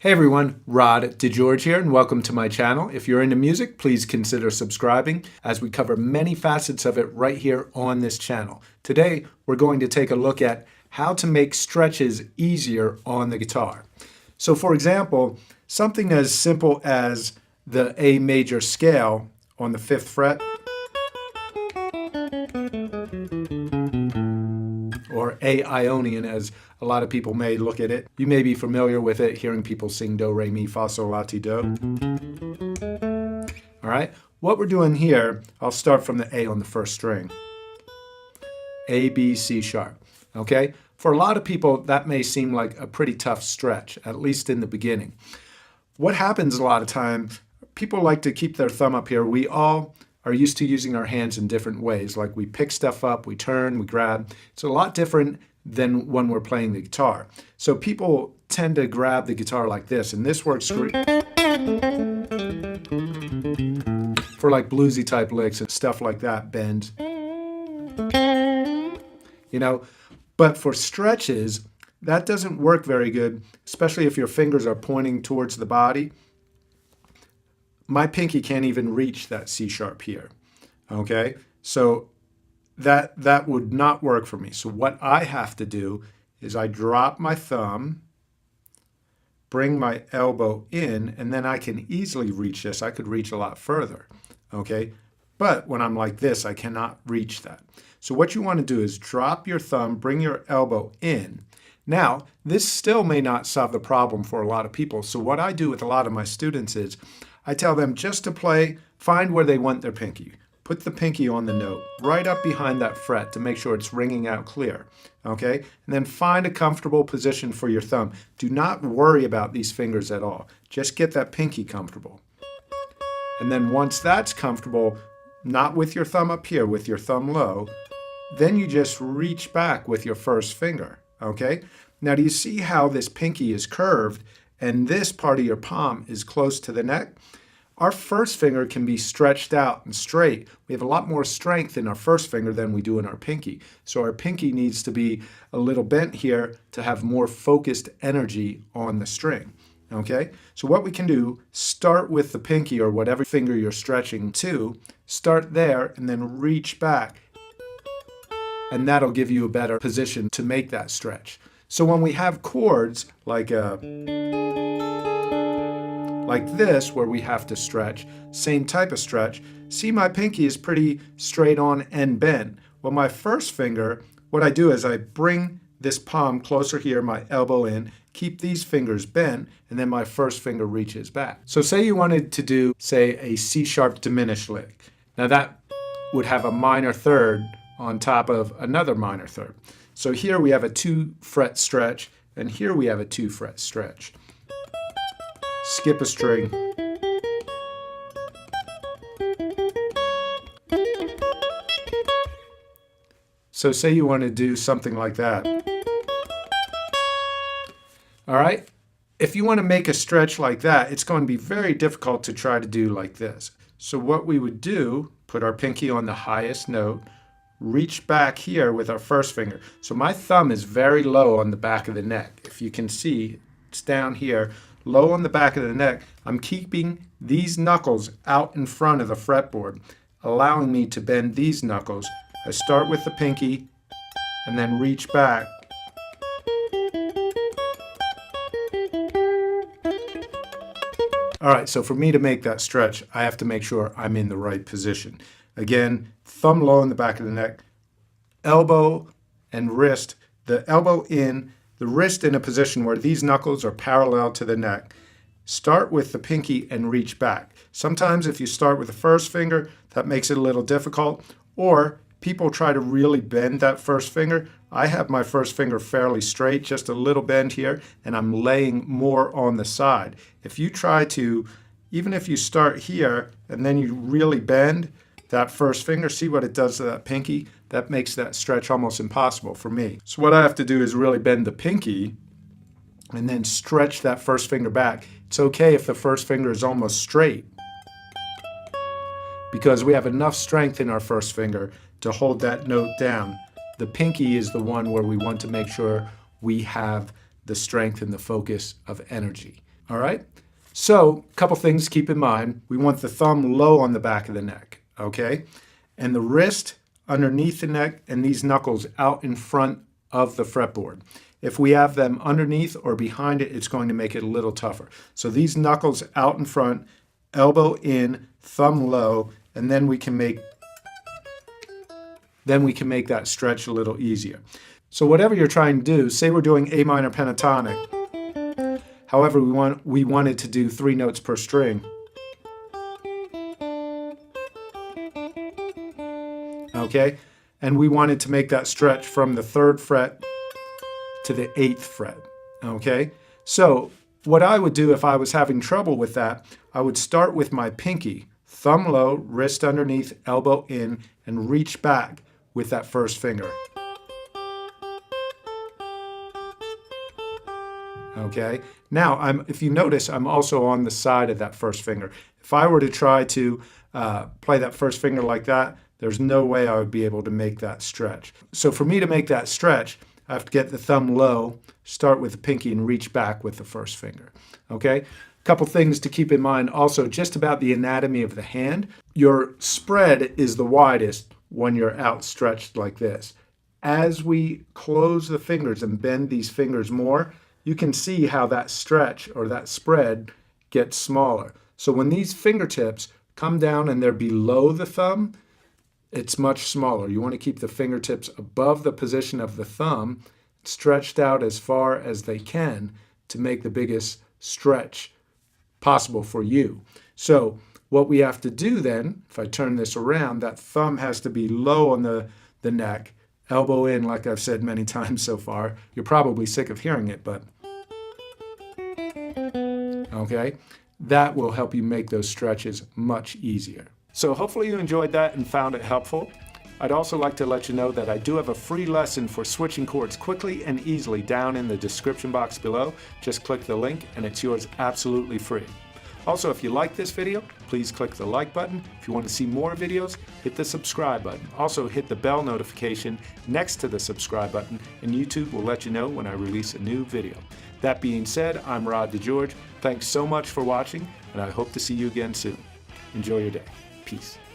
Hey everyone, Rod DeGeorge here, and welcome to my channel. If you're into music, please consider subscribing as we cover many facets of it right here on this channel. Today, we're going to take a look at how to make stretches easier on the guitar. So for example, something as simple as the A major scale on the 5th fret, or A Ionian as a lot of people may look at it. You may be familiar with it, hearing people sing do, re, mi, fa, sol, la, ti, do. All right, what we're doing here, I'll start from the A on the first string. A, B, C sharp, okay? For a lot of people, that may seem like a pretty tough stretch, at least in the beginning. What happens a lot of times, people like to keep their thumb up here. We all are used to using our hands in different ways, like we pick stuff up, we turn, we grab. It's a lot different than when we're playing the guitar. So people tend to grab the guitar like this, and this works for like bluesy type licks and stuff like that, bends. You know, but for stretches, that doesn't work very good, especially if your fingers are pointing towards the body. My pinky can't even reach that C sharp here, okay? So that would not work for me. So what I have to do is I drop my thumb, bring my elbow in, and then I can easily reach this. I could reach a lot further, okay? But when I'm like this, I cannot reach that. So what you want to do is drop your thumb, bring your elbow in. Now, this still may not solve the problem for a lot of people. So what I do with a lot of my students is I tell them just to play, find where they want their pinky. Put the pinky on the note, right up behind that fret to make sure it's ringing out clear, okay? And then find a comfortable position for your thumb. Do not worry about these fingers at all. Just get that pinky comfortable. And then once that's comfortable, not with your thumb up here, with your thumb low, then you just reach back with your first finger, okay? Now, do you see how this pinky is curved and this part of your palm is close to the neck? Our first finger can be stretched out and straight. We have a lot more strength in our first finger than we do in our pinky. So our pinky needs to be a little bent here to have more focused energy on the string, okay? So what we can do, start with the pinky or whatever finger you're stretching to, start there and then reach back. And that'll give you a better position to make that stretch. So when we have chords like this, where we have to stretch, same type of stretch, see my pinky is pretty straight on and bent. Well, my first finger, what I do is I bring this palm closer here, my elbow in, keep these fingers bent, and then my first finger reaches back. So say you wanted to do, say, a C sharp diminished lick. Now that would have a minor third on top of another minor third. So here we have a 2 fret stretch, and here we have a 2 fret stretch. Skip a string. So say you want to do something like that. All right? If you want to make a stretch like that, it's going to be very difficult to try to do like this. So what we would do, put our pinky on the highest note, reach back here with our first finger. So my thumb is very low on the back of the neck. If you can see, it's down here, low on the back of the neck. I'm keeping these knuckles out in front of the fretboard, allowing me to bend these knuckles. I start with the pinky and then reach back. All right, so for me to make that stretch, I have to make sure I'm in the right position. Again, thumb low in the back of the neck, elbow and wrist, the elbow in, the wrist in a position where these knuckles are parallel to the neck. Start with the pinky and reach back. Sometimes if you start with the first finger, that makes it a little difficult, or people try to really bend that first finger. I have my first finger fairly straight, just a little bend here, and I'm laying more on the side. If you try to, even if you start here and then you really bend that first finger, see what it does to that pinky? That makes that stretch almost impossible for me. So what I have to do is really bend the pinky and then stretch that first finger back. It's okay if the first finger is almost straight, because we have enough strength in our first finger to hold that note down. The pinky is the one where we want to make sure we have the strength and the focus of energy. All right? So, a couple things to keep in mind. We want the thumb low on the back of the neck, okay? And the wrist underneath the neck and these knuckles out in front of the fretboard. If we have them underneath or behind it, it's going to make it a little tougher. So these knuckles out in front, elbow in, thumb low, and then we can make that stretch a little easier. So whatever you're trying to do, say we're doing A minor pentatonic. However, we wanted to do 3 notes per string. Okay? And we wanted to make that stretch from the 3rd fret to the 8th fret. Okay? So what I would do if I was having trouble with that, I would start with my pinky, thumb low, wrist underneath, elbow in, and reach back with that first finger. Okay? Now, if you notice, I'm also on the side of that first finger. If I were to try to play that first finger like that, there's no way I would be able to make that stretch. So for me to make that stretch, I have to get the thumb low, start with the pinky, and reach back with the first finger. Okay? A couple things to keep in mind also just about the anatomy of the hand. Your spread is the widest when you're outstretched like this. As we close the fingers and bend these fingers more, you can see how that stretch or that spread gets smaller. So when these fingertips come down and they're below the thumb, it's much smaller. You want to keep the fingertips above the position of the thumb, stretched out as far as they can to make the biggest stretch possible for you. So what we have to do then, if I turn this around, that thumb has to be low on the neck, elbow in, like I've said many times so far. You're probably sick of hearing it, but okay, that will help you make those stretches much easier. So hopefully you enjoyed that and found it helpful. I'd also like to let you know that I do have a free lesson for switching chords quickly and easily down in the description box below. Just click the link and it's yours absolutely free. Also, if you like this video, please click the like button. If you want to see more videos, hit the subscribe button. Also, hit the bell notification next to the subscribe button, and YouTube will let you know when I release a new video. That being said, I'm Rod DeGeorge. Thanks so much for watching, and I hope to see you again soon. Enjoy your day. Peace.